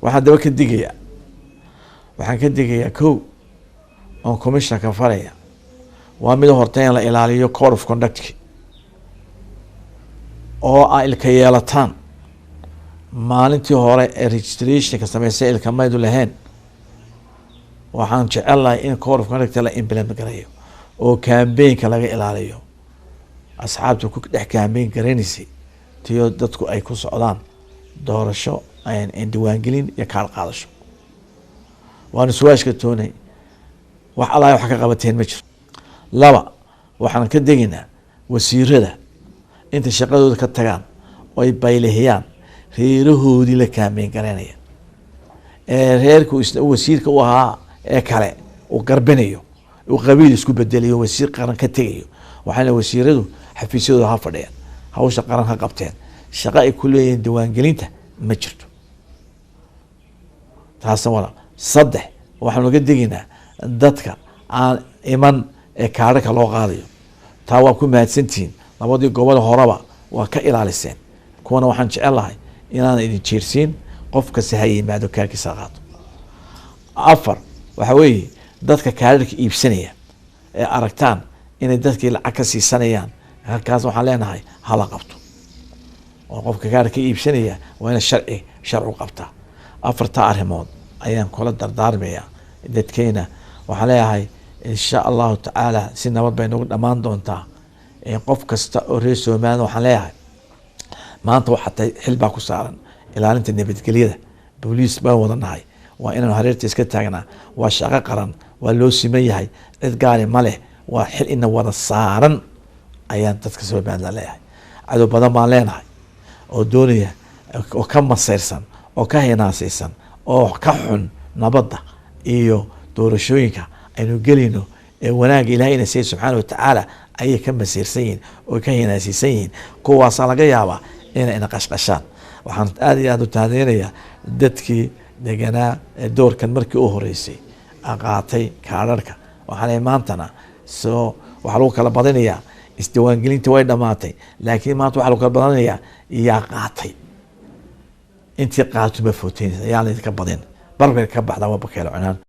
waxaan daba ka digayaa waxaan ka digayaa kow oon commissionka faraya waa mid horta in la ilaaliyo code of conduct oo ay ilka yeelataan maalintii hore ee registrationka sameysay ilka maydu lahayn. waxaan jecelahay in code of conduct la implement gareeyo oo campaignka laga ilaaliyo asxaabta ku dhex campaign garanaysay tiyo dadku ay ku socdaan doorasho aan diiwaangelin iyo kaar qaadasho. waan su'aashka toonay wax Allah wax ka qabateen ma jiro. laba waxaan ka deginaa wasiirada inta shaqadooda ka tagaan oo ay baylehiyaan reerahoodii la campaign garanaya reerku wasiirka u ahaa ee kale uu garbinayo uu qabiil isku bedelayo wasiir qaran ka tagayo. waxaana wasiiradu xafiisyadooda ha fadhiyaan hawsha qaran ka qabteen shaqo ay ku leeyihiin diiwaangelinta ma jirto. taasna wala saddex waxaan uga diginaa dadka aan iman ee kaararka loo qaadayo taa waa ku mahadsantihiin labadii gobol horeba waa ka ilaaliseen kuwana waxaan jecelahay inaan idin jeersiin qof kasta ha yimaado kaarkiisa qaato. afar waxa weeye dadka kaararka iibsanaya ee aragtaan inay dadkii lacag ka siisanayaan halkaas waxaan leenahay hala qabto oo qofka kaarka iibsanaya waa in sharci qabtaa. afarta arrimood ayaan kula dardaarmayaa dadkeena. waxaan leeyahay insha allahu tacaala si nabad bay nagu dhammaan doontaa. qof kasta oo reer Soomaaliya waxaan leeyahay maanta waxaa xil baa ku saaran ilaalinta nabadgelyada. booliis baan wadanahay waa inaan hareerta iska taagnaa. waa shaqo qaran waa loo siman yahay cid gaari ma leh waa xil ina wada saaran ayaan dadka Soomaaliya leeyahay. cadow badan baan leenahay oo doonaya oo ka masayrsan oo ka hinaasaysan oo ka xun nabadda iyo doorashooyinka aynu gelino ee wanaagga Ilaahayna say subxaanahu wa tacaala ayay ka masayrsan yihiin oo ka hinaasaysan yihiin kuwaas laga yaabaa inay qashqashaan. waxaan aad iyo aad u taadeenayaa dadkii deganaa ee doorkan markii u horeysay qaatay kaararka. waxaan maantana waxaa lagu kala badinayaa isdiiwaangelinta way dhamaatay laakiin maanta waxaa lagu kala badinayaa yaa qaatay intii qaato ma footeen yaa la ka badin barbar ka baxda waa bakeelo cunaan.